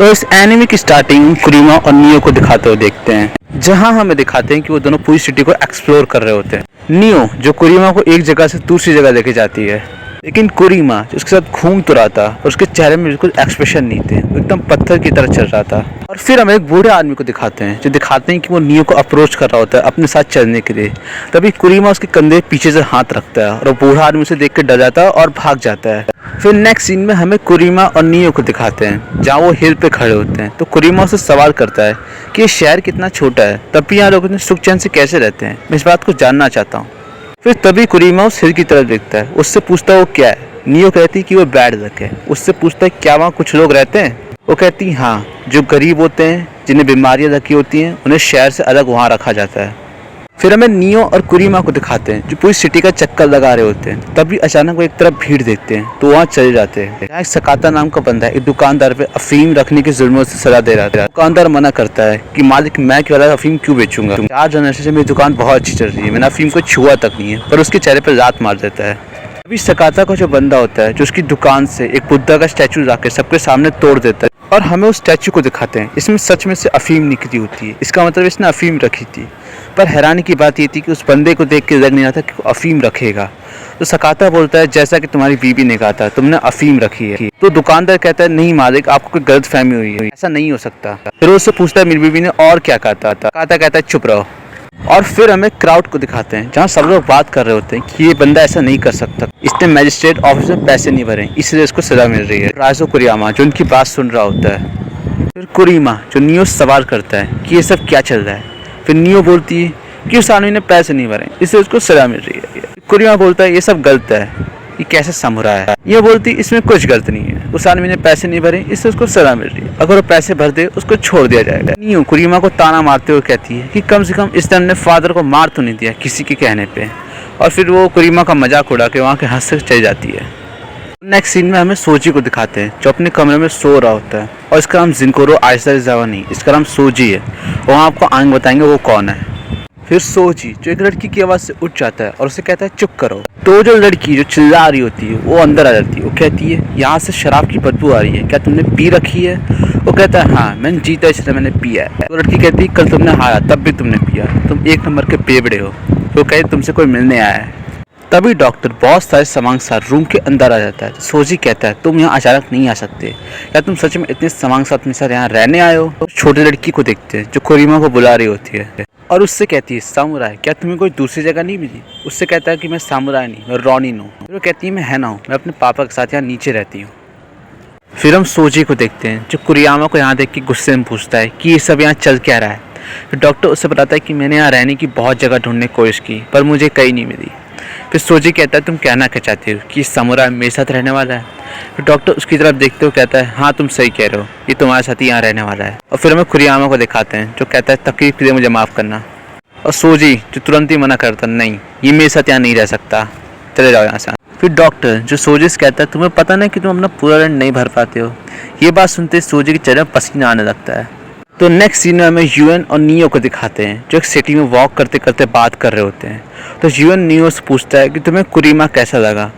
तो इस एनिमे की स्टार्टिंग कुरीमा और नियो को दिखाते हुए देखते हैं, जहां हमें दिखाते हैं कि वो दोनों पूरी सिटी को एक्सप्लोर कर रहे होते हैं। नियो जो कुरीमा को एक जगह से दूसरी जगह लेके जाती है, लेकिन कुरीमा जो उसके साथ घूम तो रहा था और उसके चेहरे में बिल्कुल एक्सप्रेशन नहीं थे, वो एकदम पत्थर की तरह चल रहा था। और फिर हम एक बूढ़े आदमी को दिखाते हैं जो दिखाते हैं कि वो नियो को अप्रोच कर रहा होता है अपने साथ चलने के लिए। तभी कुरीमा उसके कंधे पीछे से हाथ रखता है और वो बूढ़ा आदमी उसे देख कर डर जाता है और भाग जाता है। फिर नेक्स्ट सीन में हमें कुरीमा और नियो को दिखाते हैं जहाँ वो हिल पे खड़े होते हैं। तो कुरीमा उससे सवाल करता है कि ये शहर कितना छोटा है, तब भी यहाँ लोग इतने सुख चैन से कैसे रहते हैं, मैं इस बात को जानना चाहता हूँ। फिर तभी कुरीमा उस हिल की तरफ देखता है, उससे पूछता है वो क्या है। नियो कहती है कि वो बैड लक है। उससे पूछता है क्या वहाँ कुछ लोग रहते हैं। वो कहती है हाँ, जो गरीब होते हैं, जिन्हें बीमारियाँ लगी होती हैं, उन्हें शहर से अलग वहाँ रखा जाता है। फिर हमें नियो और कुरीमा को दिखाते हैं जो पूरी सिटी का चक्कर लगा रहे होते हैं। तभी अचानक वो एक तरफ भीड़ देखते हैं तो वहाँ चले जाते हैं। यहाँ एक सकाता नाम का बंदा है एक दुकानदार पे अफीम रखने की जुल्म से सजा दे रहा था। दुकानदार मना करता है कि मालिक मैं केवल अफीम क्यों बेचूंगा, 4 जनरेशन से मेरी दुकान बहुत अच्छी चल रही है, मैंने अफीम को छुआ तक नहीं है, पर उसके चेहरे पर लात मार देता है। अभी सकाता का जो बंदा होता है जो उसकी दुकान से एक बुद्धा का स्टैचू लाकर सबके सामने तोड़ देता है और हमें उस स्टैचू को दिखाते हैं। इसमें सच में से अफीम निकली होती है, इसका मतलब इसने अफीम रखी थी। पर हैरानी की बात ये थी कि उस बंदे को देख के लग नहीं रहा था कि वो अफीम रखेगा। तो सकाता बोलता है जैसा कि तुम्हारी बीबी ने कहा था, तुमने अफीम रखी है। तो दुकानदार कहता है नहीं मालिक, आपको कोई गलत फहमी हुई है, ऐसा नहीं हो सकता। फिर उससे पूछता है मेरी बीबी ने और क्या कहा था। सकाता कहता है चुप रहो। और फिर हमें क्राउड को दिखाते हैं जहाँ सब लोग बात कर रहे होते हैं कि ये बंदा ऐसा नहीं कर सकता, इसने मजिस्ट्रेट ऑफिस में पैसे नहीं भरे इसलिए इसको सजा मिल रही है। राजो कुरियामा जो उनकी बात सुन रहा होता है। फिर कुरीमा जो नियो से सवाल करता है कि ये सब क्या चल रहा है। फिर नियो बोलती है कि उस आदमी ने पैसे नहीं भरे इसलिए उसको सजा मिल रही है। कुरीमा बोलता है ये सब गलत है, ये कैसे समझ रहा है। ये बोलती इसमें कुछ गलत नहीं है, उस आदमी ने पैसे नहीं भरे इससे उसको सजा मिल रही है, अगर वो पैसे भर दे उसको छोड़ दिया जाएगा। नियो कुरीमा को ताना मारते हुए कहती है कि कम से कम इसने अपने फादर को मार तो नहीं दिया किसी के कहने पे। और फिर वो कुरीमा का मजाक उड़ा के वहाँ के हंस से चली जाती है। नेक्स्ट सीन में हमें सोजी को दिखाते हैं जो अपने कमरे में सो रहा होता है और इसका नाम जिनकोरो आइसारिजावा नहीं, इसका नाम सोजी है। वहाँ आपको आगे बताएंगे वो कौन है। फिर सोजी जो एक लड़की की आवाज़ से उठ जाता है और उसे कहता है चुप करो। तो जो लड़की जो चिल्ला रही होती है वो अंदर आ जाती है। वो कहती है यहाँ से शराब की बदबू आ रही है, क्या तुमने पी रखी है। वो कहता है हाँ मैंने जीता इसलिए मैंने पिया है। तो लड़की कहती है कल तुमने हारा तब भी तुमने पिया, तुम 1 नंबर के बेवड़े हो। तो कहते तुमसे कोई मिलने आया है। तभी डॉक्टर बहुत सारे सामान के साथ रूम के अंदर आ जाता है। सोजी कहता है तुम यहाँ अचानक नहीं आ सकते, क्या तुम सच में इतने सामान के साथ मेरे साथ यहाँ रहने आए हो। तो छोटी लड़की को देखते हैं जो कुरीमा को बुला रही होती है और उससे कहती है सामुराई क्या तुम्हें कोई दूसरी जगह नहीं मिली। उससे कहता है कि मैं सामुराई नहीं, मैं रॉनिन हूँ। फिर वो कहती है मैं हैना हूँ, मैं अपने पापा के साथ यहाँ नीचे रहती हूँ। फिर हम सोजी को देखते हैं जो कुरियामा को यहाँ देख के गुस्से में पूछता है कि ये सब यहाँ चल क्या रहा है। फिर डॉक्टर उससे बताता है कि मैंने यहाँ रहने की बहुत जगह ढूंढने की कोशिश की पर मुझे कहीं नहीं मिली। फिर सोजी कहता है तुम कहना क्या चाहते हो कि सामुराई मेरे साथ रहने वाला है। फिर डॉक्टर उसकी तरफ देखते हुए कहता है हाँ तुम सही कह रहे हो, ये तुम्हारे साथ ही यहाँ रहने वाला है। और फिर हमें कुरियामा को दिखाते हैं जो कहता है तकलीफ के लिए मुझे माफ़ करना। और सोजी जो तुरंत ही मना करता नहीं, ये मेरे साथ यहाँ नहीं रह सकता, चले जाओ यहाँ से। फिर डॉक्टर जो सोजी से कहता है तुम्हें पता नहीं कि तुम अपना पूरा रेंट नहीं भर पाते हो। ये बात सुनते सोजी के चेहरे में पसीना आने लगता है। तो नेक्स्ट सीन में हमें यूएन और नियो को दिखाते हैं जो एक सिटी में वॉक करते करते बात कर रहे होते हैं। तो यूएन नियो से पूछता है कि तुम्हें कुरीमा कैसा लगा।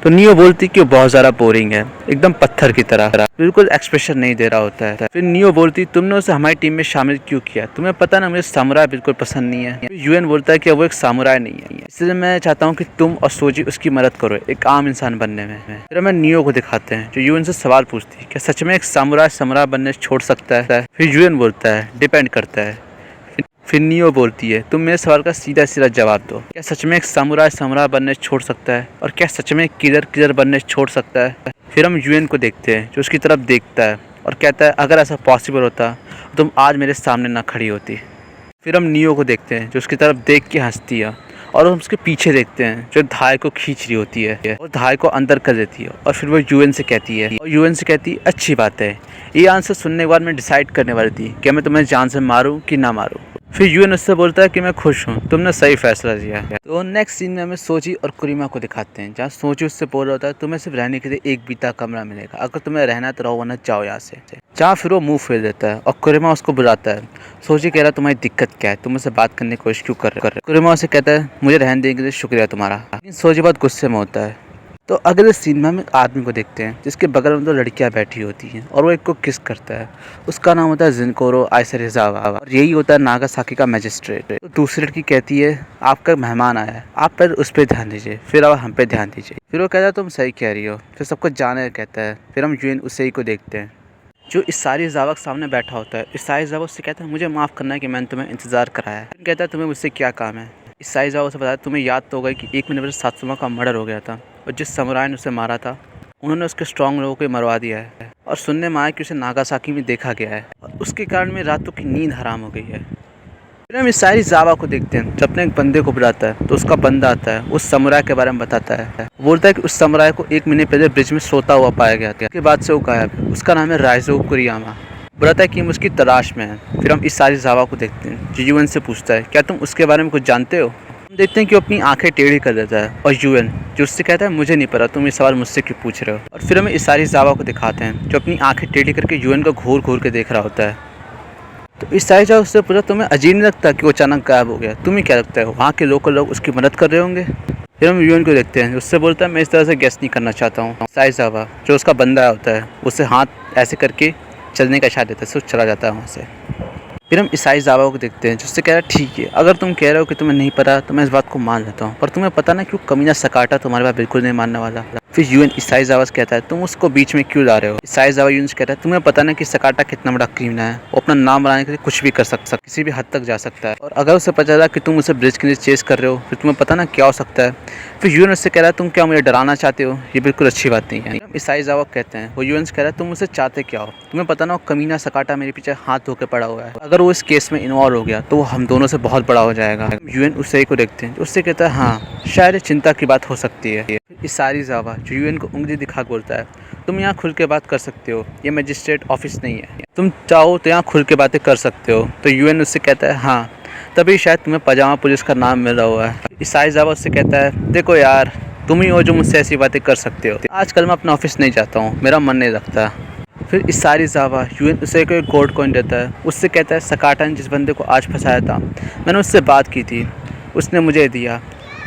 तो नियो बोलती कि वो बहुत ज़्यादा बोरिंग है, एकदम पत्थर की तरह, बिल्कुल एक्सप्रेशन नहीं दे रहा होता है। फिर नियो बोलती तुमने उसे हमारी टीम में शामिल क्यों किया, तुम्हें पता ना मुझे सामुराई बिल्कुल पसंद नहीं है। यूएन बोलता है कि वो एक सामुराई नहीं है, इसलिए मैं चाहता हूँ कि तुम और सोजी उसकी मदद करो एक आम इंसान बनने में। फिर हमें नियो को दिखाते हैं जो यूएन से सवाल पूछती है क्या सच में एक सामुराई बनने से छोड़ सकता है। फिर यूएन बोलता है डिपेंड करता है। फिर नियो बोलती है तुम मेरे सवाल का सीधा सीधा जवाब दो, क्या सच में एक सामुराई बनने से छोड़ सकता है और क्या सच में किलर बनने से छोड़ सकता है। फिर हम यूएन को देखते हैं जो उसकी तरफ देखता है और कहता है अगर ऐसा पॉसिबल होता तो तुम आज मेरे सामने ना खड़ी होती। फिर हम नियो को देखते हैं जो उसकी तरफ देख के हंसती है और हम उसके पीछे देखते हैं जो धाय को खींच रही होती है और धाय को अंदर कर देती है। और फिर वो यूएन से कहती है और यूएन से कहती है अच्छी बात है, ये आंसर सुनने के बाद मैं डिसाइड करने वाली थी कि मैं तुम्हें जान से मारूं कि ना मारूं। फिर यूएन उससे बोलता है कि मैं खुश हूँ, तुमने सही फैसला लिया है। तो नेक्स्ट सीन में हमें सोजी और कुरीमा को दिखाते हैं जहाँ सोजी उससे बोल रहा होता है तुम्हें सिर्फ रहने के लिए एक बीता कमरा मिलेगा, अगर तुम्हें रहना तो रहो वरना जाओ यहाँ से। जहाँ फिर वो मुंह फेर देता है और कुरीमा उसको बुलाता है। सोजी कह रहा है तुम्हारी दिक्कत क्या है, तुम मुझसे बात करने की कोशिश क्यों कर रहे हो। कुरीमा उसे कहता है मुझे रहने देने के लिए शुक्रिया तुम्हारा। लेकिन सोजी बहुत गुस्से में होता है। तो अगले सीन में हम एक आदमी को देखते हैं जिसके बगल में 2 लड़कियां बैठी होती हैं और वो एक को किस करता है। उसका नाम होता है जिनकोरो आइसेरिजावा और यही होता है नागासाकी का मैजिस्ट्रेट। तो दूसरी लड़की कहती है आपका मेहमान आया है, आप पर उस पर ध्यान दीजिए, फिर आप हम पे ध्यान दीजिए। फिर वो कहता है तुम सही कह रही हो, फिर सबको जाने कहता है। फिर हम यूएन उसे ही को देखते हैं जो इसारीजावा के सामने बैठा होता है। इसारीजावा उससे कहता है मुझे माफ़ करना है कि मैंने तुम्हें इंतज़ार कराया है। कहता है तुम्हें मुझसे क्या काम है। इसारीजावा उसे बताया तुम्हें याद तो होगा कि 1 महीने पहले सात्सुमा का मर्डर हो गया था और जिस समुराई ने उसे मारा था उन्होंने उसके स्ट्रॉन्ग लोगों को मरवा दिया है और सुनने में आया कि उसे नागासाकी में देखा गया है और उसके कारण मेरी रातों की नींद हराम हो गई है। फिर हम इसारीजावा को देखते हैं जब अपने एक बंदे को बुलाता है तो उसका बंदा आता है, उस समुराई के बारे में बताता है। बोलता है कि उस समुराई को 1 महीने पहले ब्रिज में सोता हुआ पाया गया था। उसके बाद से वो गायब है। उसका नाम है राइजो कुरियामा। बताता है कि हम उसकी तलाश में हैं। फिर हम इसारीजावा को देखते हैं जो यूएन से पूछता है क्या तुम उसके बारे में कुछ जानते हो। हम देखते हैं कि वो अपनी आंखें टेढ़ी कर देता है और यूएन जो उससे कहता है मुझे नहीं पता, तुम ये सवाल मुझसे क्यों पूछ रहे हो। और फिर हमें इसारीजावा को दिखाते हैं जो अपनी आंखें टेढ़ी करके यूएन को घूर घूर के देख रहा होता है। तो इसारीजावा उससे पूछा तुम्हें अजीब नहीं लगता कि वो अचानक गायब हो गया, तुम्हें क्या लगता है वहाँ के लोकल लोग उसकी मदद कर रहे होंगे। फिर हम यूएन को देखते हैं उससे बोलता है मैं इस तरह से गेस नहीं करना चाहता हूँ। इसारीजावा जो उसका बंदा होता है उसे हाथ ऐसे करके चलने का इशारा देता है, चला जाता है वहाँ से। फिर हम इसारीजावा को देखते हैं जिससे कह रहा है ठीक है अगर तुम कह रहे हो कि तुम्हें नहीं पता तो मैं इस बात को मान लेता हूँ, पर तुम्हें पता ना क्यों कमीना सकाटा तुम्हारे बात बिल्कुल नहीं मानने वाला। फिर यूएन इसारीजावा से कहता है तुम उसको बीच में क्यों ला रहे हो। इसारीजावा यूएन से कहता है तुम्हें पता ना कि सकाटा कितना बड़ा क्रिमिनल है, वो अपना नाम बनाने के लिए कुछ भी कर सकता है, किसी भी हद तक जा सकता है और अगर उसे पता चला कि तुम उसे ब्रिज के नीचे चेस कर रहे हो फिर तुम्हें पता ना क्या हो सकता है। फिर यूएन उससे कह रहा है तुम क्या मुझे डराना चाहते हो, ये बिल्कुल अच्छी बात नहीं है। इसारीजावा कहते हैं वो यूएन से कह रहा है तुम मुझसे चाहते क्या हो, तुम्हें पता ना वो कमीना सकाटा मेरे पीछे हाथ धो के पड़ा हुआ है, अगर वो इस केस में इन्वॉल्व हो गया तो वो हम दोनों से बहुत बड़ा हो जाएगा। यूएन उसे को देखते हैं उससे कहता है हाँ शायद चिंता की बात हो सकती है। इसारीजावा जो यूएन को उंगली दिखा बोलता है तुम यहाँ खुल के बात कर सकते हो, ये मजिस्ट्रेट ऑफिस नहीं है, तुम चाहो तो यहाँ खुल के बातें कर सकते हो। तो यूएन उससे कहता है हाँ तभी शायद तुम्हें पजामा पुलिस का नाम मिल रहा हुआ है। इसारीजावा उससे कहता है देखो यार तुम ही हो जो मुझसे ऐसी बातें कर सकते हो, आजकल मैं अपना ऑफिस नहीं जाता हूँ, मेरा मन नहीं लगता। फिर इसारीजावा यूएन उसे कोई गोल्ड कॉइन देता है, उससे कहता है सकाटा ने जिस बंदे को आज फंसाया था मैंने उससे बात की थी, उसने मुझे दिया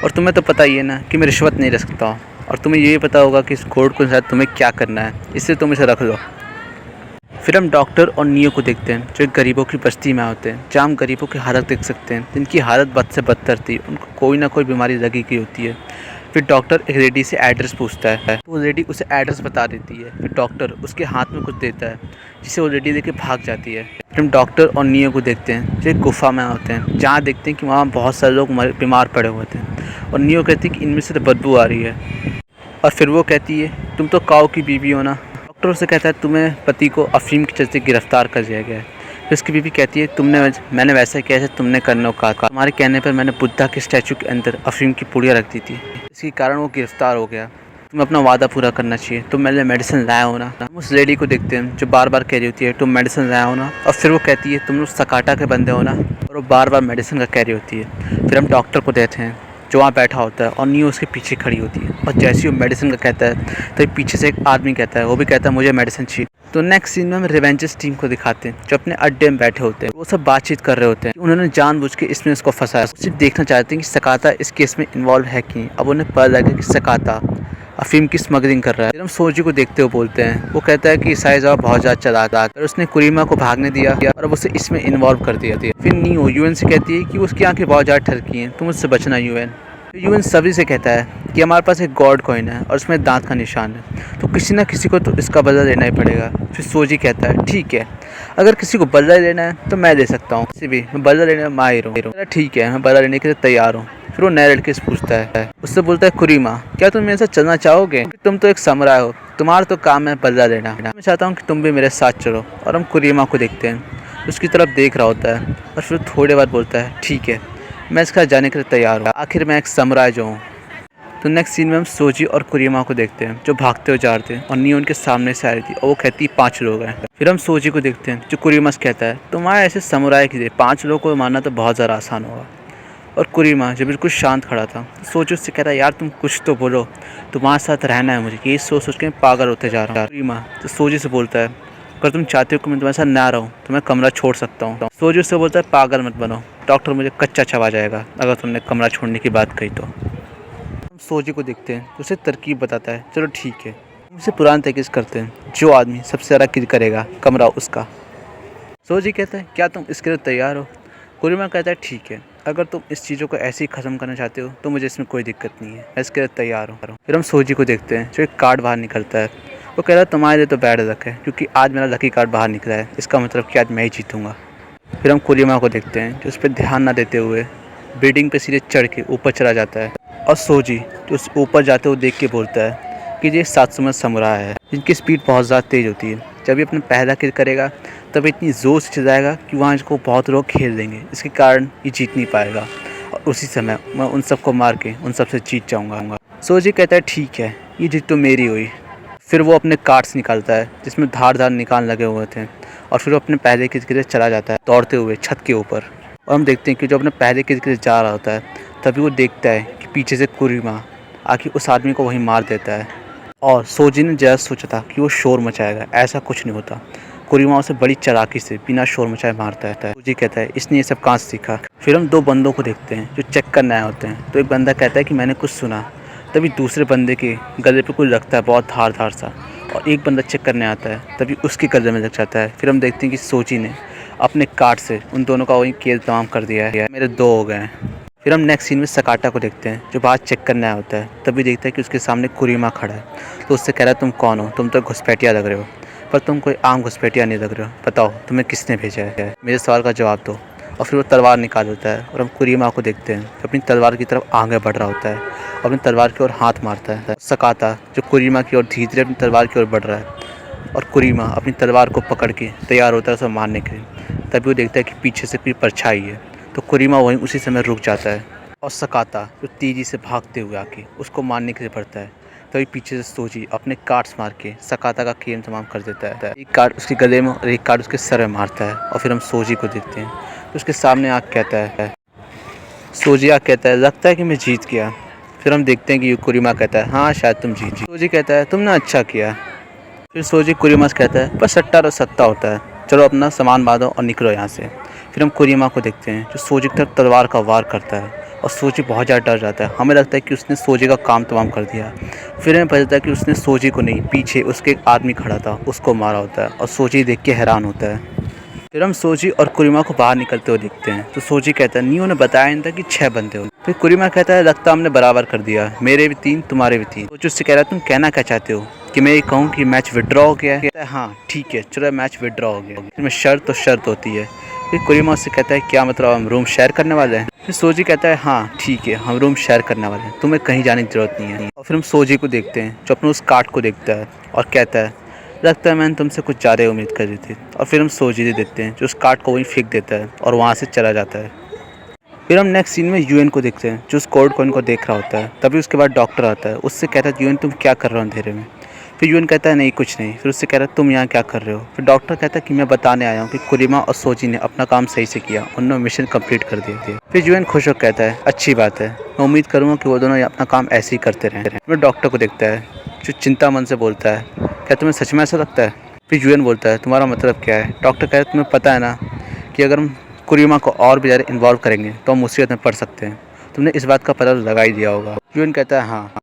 और तुम्हें तो पता ही है ना कि मैं रिश्वत नहीं ले सकता और तुम्हें ये भी पता होगा कि इस गोल्ड कॉइन के साथ तुम्हें क्या करना है, इससे तुम इसे रख लो। फिर हम डॉक्टर और नियो को देखते हैं जो गरीबों की बस्ती में होते हैं जहाँ हम गरीबों की हालत देख सकते हैं जिनकी हालत बद से बदतर थी, उनको कोई ना कोई बीमारी लगी की होती है। फिर डॉक्टर एक लेडी से एड्रेस पूछता है तो वो लेडी उसे एड्रेस बता देती है। फिर डॉक्टर उसके हाथ में कुछ देता है जिसे वो लेडी लेके भाग जाती है। फिर हम डॉक्टर और नियो को देखते हैं जो एक गुफा में होते हैं जहाँ देखते हैं कि वहाँ बहुत सारे लोग बीमार पड़े हुए थे और नियो कहती है कि इनमें से तो बदबू आ रही है और फिर वो कहती है तुम तो काऊ की बीवी हो ना। डॉक्टर उससे कहता है तुम्हें पति को अफीम के चलते गिरफ्तार कर दिया गया है। फिर उसकी बीवी कहती है मैंने वैसा किया जैसे तुमने करने को कहा, तुम्हारे कहने पर मैंने बुद्धा के स्टैचू के अंदर अफीम की पुड़िया रख दी थी, इसी कारण वो गिरफ्तार हो गया, तुम्हें अपना वादा पूरा करना चाहिए, तुम मेरे मेडिसिन लाया हो ना। हम उस लेडी को देखते हैं जो बार बार कह रही होती है तुम मेडिसिन लाया हो ना और फिर वो कहती है तुम लोग सकाटा के बंदे हो ना और वो बार बार मेडिसिन का कह रही होती है। फिर हम डॉक्टर को देखते हैं जो वहाँ बैठा होता है और नियो उसके पीछे खड़ी होती है और जैसे ही वो मेडिसिन का कहता है तो पीछे से एक आदमी कहता है, वो भी कहता है मुझे मेडिसिन चाहिए। तो नेक्स्ट सीन में हम रिवेंजर्स टीम को दिखाते हैं जो अपने अड्डे में बैठे होते हैं, वो सब बातचीत कर रहे होते हैं। उन्होंने जानबूझ के इसमें इसको फंसाया, सिर्फ देखना चाहते हैं कि सकाता इस केस में इन्वॉल्व है कि नहीं। अब उन्हें पता लगा कि सकाता अफीम की स्मगलिंग कर रहा है। फिर हम सोजी को देखते हुए बोलते हैं, वो कहता है कि इसारीजावा बहुत ज़्यादा चालाक है और उसने कुरीमा को भागने दिया और अब उसे इसमें इन्वॉल्व कर दिया। फिर नियो यूएन से कहती है कि उसकी आंखें बहुत ज़्यादा ठरकी हैं, तुम उससे बचना यूएन। यूएन सभी से कहता है कि हमारे पास एक गॉड कॉइन है और उसमें दांत का निशान है, तो किसी ना किसी को तो इसका बदला लेना ही पड़ेगा। फिर सोजी कहता है ठीक है अगर किसी को बदला लेना है तो मैं ले सकता हूँ, किसी भी मैं बदला लेने में माहिर हूँ। ठीक है मैं बदला लेने के लिए तैयार हूँ। फिर वो नए लड़के से पूछता है, उससे बोलता है कुरीमा क्या तुम मेरे साथ चलना चाहोगे, तुम तो एक समुराई हो, तुम्हारा तो काम है बदला लेना, मैं चाहता हूँ कि तुम भी मेरे साथ चलो। और हम कुरीमा को देखते हैं उसकी तरफ देख रहा होता है और फिर थोड़े बाद बोलता है ठीक है मैं इसके साथ जाने के लिए तैयार हूँ, आखिर मैं एक समुराई जो हूँ। तो नेक्स्ट सीन में हम सोजी और कुरीमा को देखते हैं जो भागते हुए जा रहे थे और नियो उनके सामने से आ रही थी और वो कहती है 5 लोग हैं। फिर हम सोजी को देखते हैं जो कुरीमा से कहता है तुम्हारे ऐसे समुराई के लिए 5 लोगों को मारना तो बहुत ज़्यादा आसान होगा। और कुरीमा जो बिल्कुल शांत खड़ा था सोची उससे कहता है यार तुम कुछ तो बोलो, तुम्हारे साथ रहना है मुझे, यही सोच सोच के पागल होते जा रहा हूँ। कुरीमा तो सोजी से बोलता है अगर तुम चाहते हो कि मैं तुम्हारे साथ ना रहूँ तो मैं कमरा छोड़ सकता हूँ। सोजी उससे बोलता है पागल मत बनो, डॉक्टर मुझे कच्चा चबा जाएगा अगर तुमने कमरा छोड़ने की बात कही तो। सोजी को देखते हैं तो उसे तरकीब बताता है, चलो ठीक है उसे पुराने तरीके से करते हैं, जो आदमी सबसे ज़्यादा किल करेगा कमरा उसका। सोजी कहता है क्या तुम इसके लिए तैयार हो? कुरीमा कहता है ठीक है, अगर तुम इस चीज़ों को ऐसे ही ख़त्म करना चाहते हो तो मुझे इसमें कोई दिक्कत नहीं है, मैं इसके लिए तैयार हूँ। फिर हम सोजी को देखते हैं जो एक कार्ड बाहर निकलता है। वो कह रहा है तुम्हारे लिए तो बैड लक है, क्योंकि आज मेरा लकी कार्ड बाहर निकला है, इसका मतलब कि आज मैं ही जीतूँगा। फिर हम कुरीमा को देखते हैं जो उस पर ध्यान ना देते हुए बिल्डिंग पे सीधे चढ़ के ऊपर चला जाता है, और सोजी जो उस ऊपर जाते हुए देख के बोलता है कि ये 700 समुराई है जिनकी स्पीड बहुत ज़्यादा तेज़ होती है, जब ये अपना पहला किल करेगा तब इतनी ज़ोर से चिल्लाएगा कि वहाँ इसको बहुत लोग खेल देंगे, इसके कारण ये जीत नहीं पाएगा, और उसी समय मैं उन सबको मार के उन सबसे जीत जाऊँगा। सोजी कहता है ठीक है, ये जीत तो मेरी हुई। फिर वो अपने कार्ड्स निकालता है जिसमें धार निकाल लगे हुए थे, और फिर वो अपने पहले किल के लिए चला जाता है दौड़ते हुए छत के ऊपर। और हम देखते हैं कि जो अपने पहले किल के लिए जा रहा होता है तभी वो देखता है कि पीछे से कुरीमा आके उस आदमी को वहीं मार देता है। और सोजी ने जैसा सोचा था कि वो शोर मचाएगा, ऐसा कुछ नहीं होता। कुरीमा उसे बड़ी चालाकी से बिना शोर मचाए मारता है। सोजी कहता है इसने ये सब कहाँ से सीखा। फिर हम दो बंदों को देखते हैं जो चेक करने आए होते हैं। तो एक बंदा कहता है कि मैंने कुछ सुना, तभी दूसरे बंदे के गले पे कुछ रखता है बहुत धार सा, और एक बंदा चेक करने आता है तभी उसके गले में लग जाता है। फिर हम देखते हैं कि सोजी ने अपने कार्ड से उन दोनों का वही खेल तमाम कर दिया है, मेरे दो हो गए हैं। फिर हम नेक्स्ट सीन में सकाटा को देखते हैं जो बाहर चेक करने आया होता है, तभी देखता है कि उसके सामने कुरीमा खड़ा है। तो उससे कह रहा है तुम कौन हो? तुम तो घुसपैठिया लग रहे हो, पर तुम कोई आम घुसपैठिया नहीं लग रहे हो, बताओ तुम्हें किसने भेजा है, मेरे सवाल का जवाब दो। और फिर वो तलवार निकाल होता है और हम कुरीमा को देखते हैं जो अपनी तलवार की तरफ आगे बढ़ रहा होता है और अपनी तलवार की ओर हाथ मारता है। सकाता जो कुरीमा की ओर धीरे धीरे अपनी तलवार की ओर बढ़ रहा है, और कुरीमा अपनी तलवार को पकड़ के तैयार होता है उसे मारने के लिए। तभी वो देखता है कि पीछे से कोई परछाई है, तो कुरीमा वहीं उसी समय रुक जाता है, और सकाता जो तेज़ी से भागते हुए आके उसको मारने के लिए बढ़ता है। तभी पीछे से सोजी अपने कार्ड्स मार के सकाता का खेल तमाम कर देता है। एक कार्ड उसके गले में और एक कार्ड उसके सर में मारता है। और फिर हम सोजी को देखते हैं तो उसके सामने आके कहता है, सोजी आके कहता है लगता है कि मैं जीत गया। फिर हम देखते हैं कि कुरीमा कहता है हाँ शायद तुम जीत। सोजी कहता है तुमने अच्छा किया। फिर सोजी कुरीमा से कहता है बस सट्टा और सत्ता होता है, चलो अपना सामान बांधो और निकलो यहाँ से। फिर हम कुरीमा को देखते हैं जो सोजी की तरफ तलवार का वार करता है, और सोजी बहुत ज़्यादा डर जाता है। हमें लगता है कि उसने सोजी का काम तमाम कर दिया। फिर हमें पता चलता है कि उसने सोजी को नहीं, पीछे उसके एक आदमी खड़ा था उसको मारा होता है, और सोजी देख के हैरान होता है। फिर हम सोजी और कुरीमा को बाहर निकलते हुए देखते हैं तो सोजी कहता है नियो ने बताया नहीं था कि 6 बंदे हो। फिर कुरीमा कहता है लगता हमने बराबर कर दिया, मेरे भी 3 तुम्हारे भी 3। सोजी उससे कह रहा है तुम कहना क्या चाहते हो कि मैं ये कहूँ कि मैच विड्रॉ हो गया है? कहता है हाँ ठीक है चलो मैच विड्रॉ हो गया। फिर में शर्त होती है। फिर कुरीमा उससे कहता है क्या मतलब हम रूम शेयर करने वाले हैं? फिर सोजी कहता है हाँ ठीक है हम रूम शेयर करने वाले हैं, तुम्हें कहीं जाने की ज़रूरत नहीं है। और फिर हम सोजी को देखते हैं जो अपने उस कार्ड को देखता है और कहता है लगता है मैंने तुमसे कुछ ज़्यादा उम्मीद करी थी। और फिर हम सोजी से देखते हैं जो उस कार्ड को वहीं फेंक देता है और वहाँ से चला जाता है। फिर हम नेक्स्ट सीन में यूएन को देखते हैं जो उस कोड को इनको देख रहा होता है। तभी उसके बाद डॉक्टर आता है, उससे कहता है यूएन तुम क्या कर रहे हो अंधेरे में? फिर यूएन कहता है नहीं कुछ नहीं। फिर उससे कह रहा है तुम यहाँ क्या कर रहे हो? फिर डॉक्टर कहता है कि मैं बताने आया हूँ कि कुरीमा और सोजी ने अपना काम सही से किया, उन्होंने मिशन कंप्लीट कर दिया। फिर यूएन खुश होकर कहता है अच्छी बात है, मैं उम्मीद करूँगा कि वो दोनों अपना काम ऐसे ही करते रहें। फिर डॉक्टर को देखता है जो चिंता मन से बोलता है क्या तुम्हें सच में ऐसा लगता है? फिर यूएन बोलता है तुम्हारा मतलब क्या है? डॉक्टर कहता है तुम्हें पता है ना कि अगर हम कुरीमा को और भी ज़्यादा इन्वॉल्व करेंगे तो हम मुसीबत में पड़ सकते हैं, तुमने इस बात का पता लगा ही दिया होगा। यूएन कहता है हाँ।